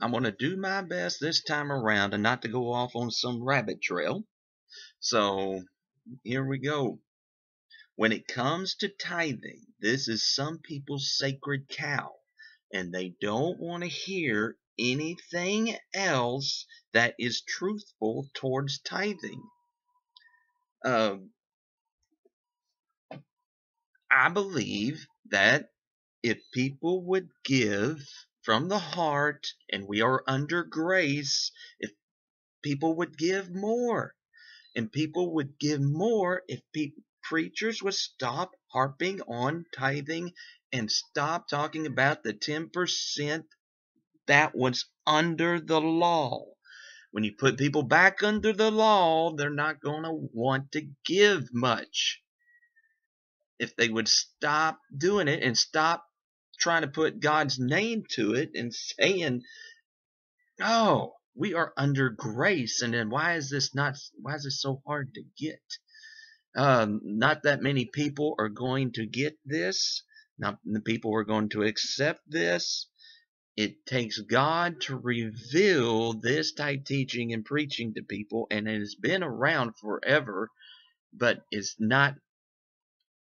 I'm going to do my best this time around and not to go off on some rabbit trail. So here we go. When it comes to tithing, this is some people's sacred cow, and they don't want to hear anything else that is truthful towards tithing. I believe that if people would give from the heart, and we are under grace, if people would give more, and people would give more if preachers would stop harping on tithing and stop talking about the 10% that was under the law. When you put people back under the law, they're not going to want to give much. If they would stop doing it and stop trying to put God's name to it and saying, oh, we are under grace, and then why is this so hard to get? Not that many people are going to get this. Not the people are going to accept this. It takes God to reveal this type teaching and preaching to people, and it has been around forever, but it's not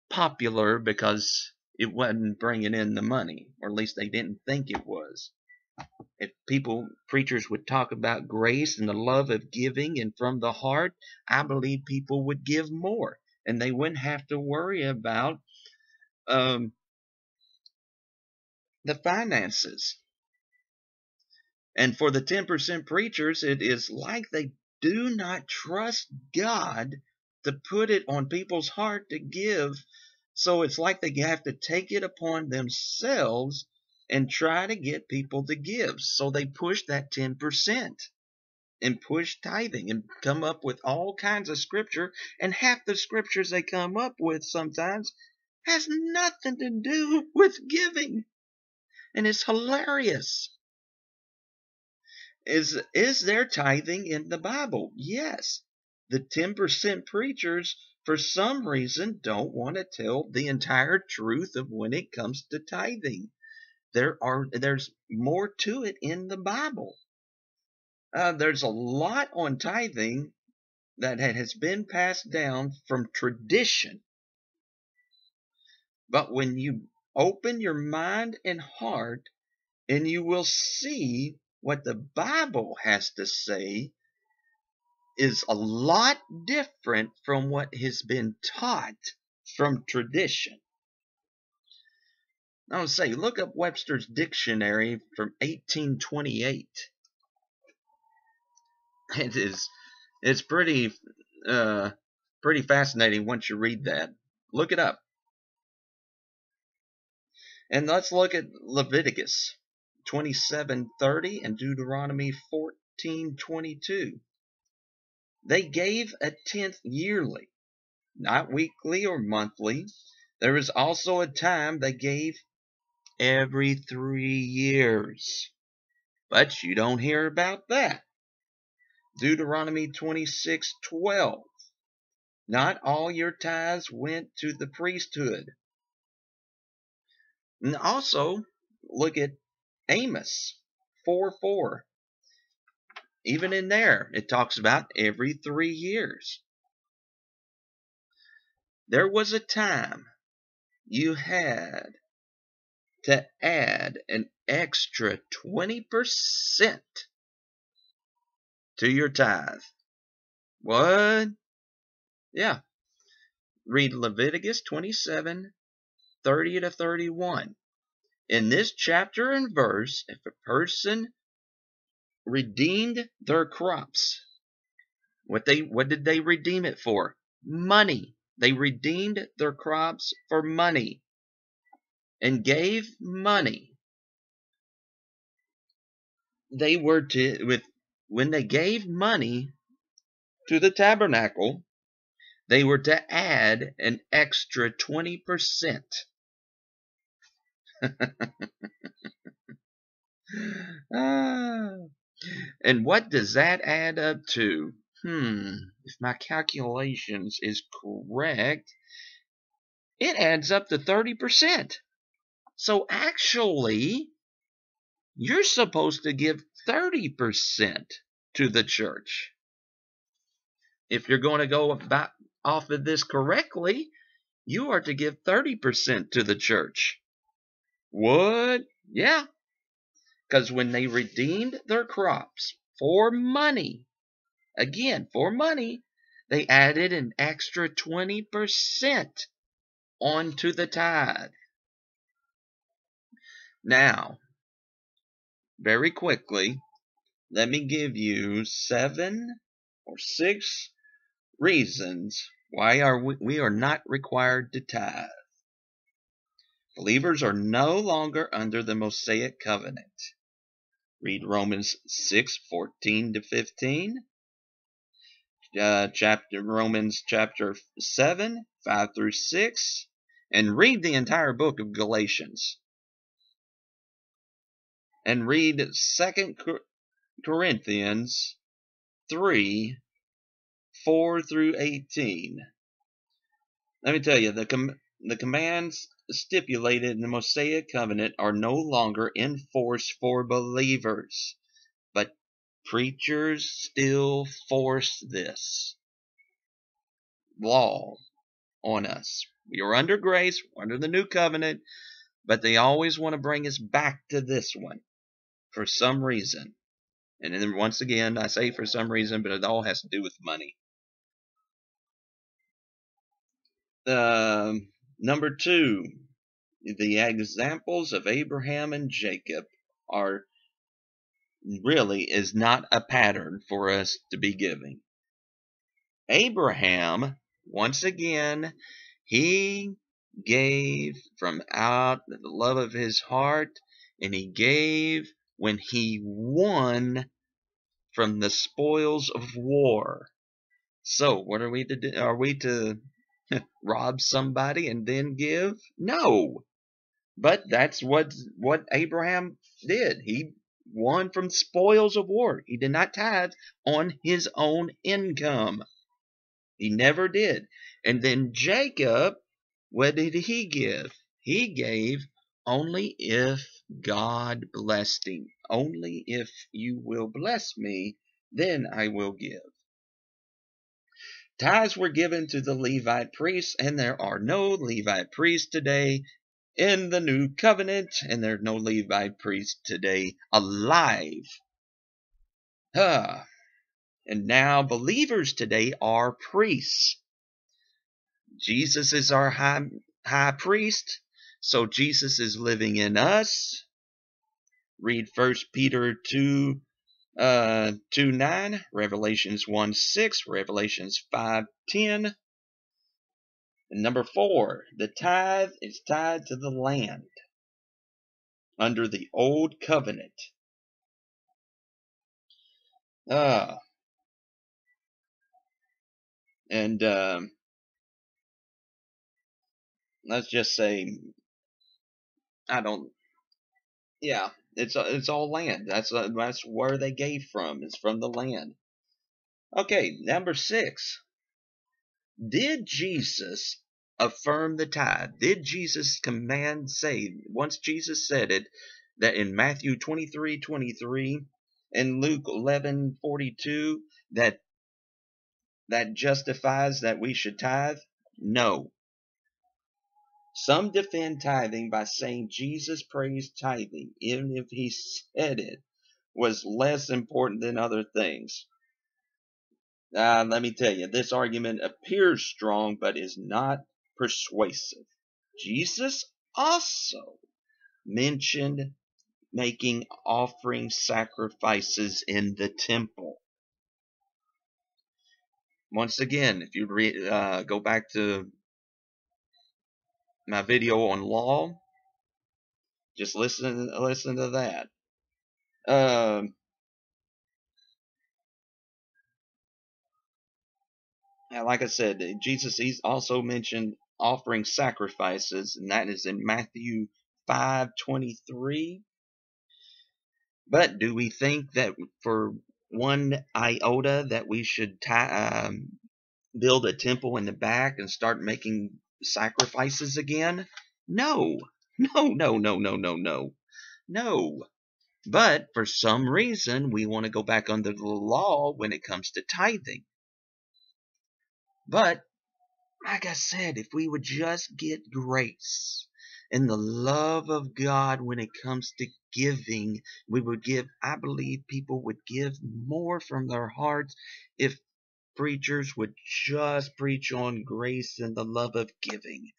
popular because it wasn't bringing in the money, or at least they didn't think it was. If preachers would talk about grace and the love of giving and from the heart, I believe people would give more, and they wouldn't have to worry about the finances. And for the 10% preachers, it is like they do not trust God to put it on people's heart to give. So it's like they have to take it upon themselves and try to get people to give. So they push that 10% and push tithing and come up with all kinds of scripture. And half the scriptures they come up with sometimes has nothing to do with giving. And it's hilarious. Is there tithing in the Bible? Yes. The 10% preachers, for some reason, don't want to tell the entire truth of when it comes to tithing. There's more to it in the Bible. There's a lot on tithing that has been passed down from tradition. But when you open your mind and heart, and you will see what the Bible has to say, is a lot different from what has been taught from tradition. I would say, look up Webster's dictionary from 1828. It's pretty fascinating once you read that. Look it up. And let's look at Leviticus 27:30 and Deuteronomy 14:22. They gave a tenth yearly, not weekly or monthly. There was also a time they gave every 3 years. But you don't hear about that. Deuteronomy 26:12. Not all your tithes went to the priesthood. And also, look at Amos 4:4. Even in there, it talks about every 3 years. There was a time you had to add an extra 20% to your tithe. What? Yeah. Read Leviticus 27:30 to 31. In this chapter and verse, if a person redeemed their crops, what did they redeem it for? Money. They redeemed their crops for money and gave money. They were when they gave money to the tabernacle, they were to add an extra 20%. And what does that add up to? If my calculations is correct, it adds up to 30%. So actually, you're supposed to give 30% to the church. If you're going to go about off of this correctly, you are to give 30% to the church. What? Yeah. Because when they redeemed their crops for money, again, for money, they added an extra 20% onto the tithe. Now, very quickly, let me give you 7 or 6 reasons why we are not required to tithe. Believers are no longer under the Mosaic covenant. Read Romans 6:14-15, Romans chapter 7, 5-6, and read the entire book of Galatians. And read 2 Corinthians 3, 4-18. Let me tell you, the commands stipulated in the Mosaic covenant are no longer in force for believers, but preachers still force this law on us. We are under grace, under the new covenant, but they always want to bring us back to this one for some reason. And then once again, I say for some reason, but it all has to do with money. Number 2, the examples of Abraham and Jacob is not a pattern for us to be giving. Abraham, once again, he gave from out the love of his heart, and he gave when he won from the spoils of war. So, what are we to do? Are we to rob somebody and then give? No. But that's what Abraham did. He won from spoils of war. He did not tithe on his own income. He never did. And then Jacob, what did he give? He gave only if God blessed him. Only if you will bless me, then I will give. Tithes were given to the Levite priests, and there are no Levite priests today in the new covenant, and there are no Levite priests today alive. And now believers today are priests. Jesus is our high priest, so Jesus is living in us. Read 1 Peter 2:9, Revelations 1:6, Revelations 5:10. And number 4, the tithe is tied to the land under the old covenant. Let's just say, it's all land. That's where they gave from. It's from the land. Okay, number 6. Did Jesus affirm the tithe? Did Jesus command, once Jesus said it, that in Matthew 23:23 and Luke 11:42, that justifies that we should tithe? No. Some defend tithing by saying Jesus praised tithing, even if he said it was less important than other things. Let me tell you, this argument appears strong, but is not persuasive. Jesus also mentioned making offering sacrifices in the temple. Once again, if you go back to my video on law, just listen to that. Like I said, Jesus also mentioned offering sacrifices, and that is in Matthew 5:23. But do we think that for one iota that we should build a temple in the back and start making sacrifices again? No. No. But for some reason, we want to go back under the law when it comes to tithing. But like I said, if we would just get grace and the love of God when it comes to giving, we would give, I believe people would give more from their hearts if preachers would just preach on grace and the love of giving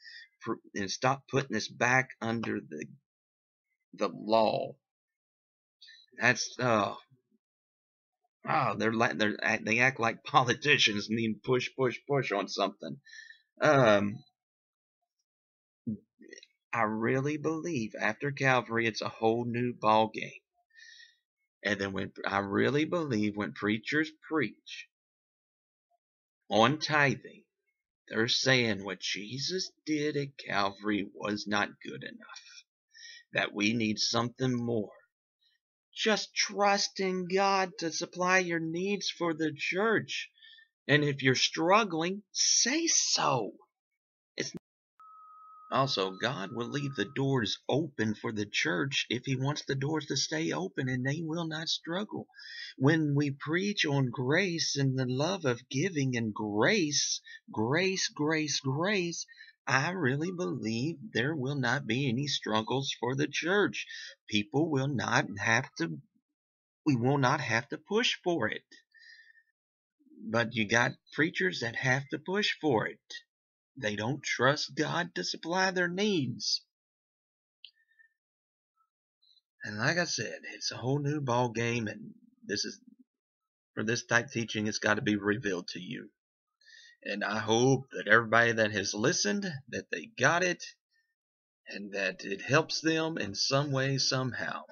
and stop putting us back under the law. That's they act like politicians need push on something. Um, I really believe after Calvary, it's a whole new ball game. And then I really believe when preachers preach on tithing, they're saying what Jesus did at Calvary was not good enough. That we need something more. Just trust in God to supply your needs for the church. And if you're struggling, say so. It's Also, God will leave the doors open for the church if He wants the doors to stay open, and they will not struggle. When we preach on grace and the love of giving and grace, grace, I really believe there will not be any struggles for the church. People will not have to, we will not have to push for it. But you got preachers that have to push for it. They don't trust God to supply their needs. And like I said, it's a whole new ball game, and this is for this type teaching. It's got to be revealed to you. And I hope that everybody that has listened, that they got it, and that it helps them in some way, somehow.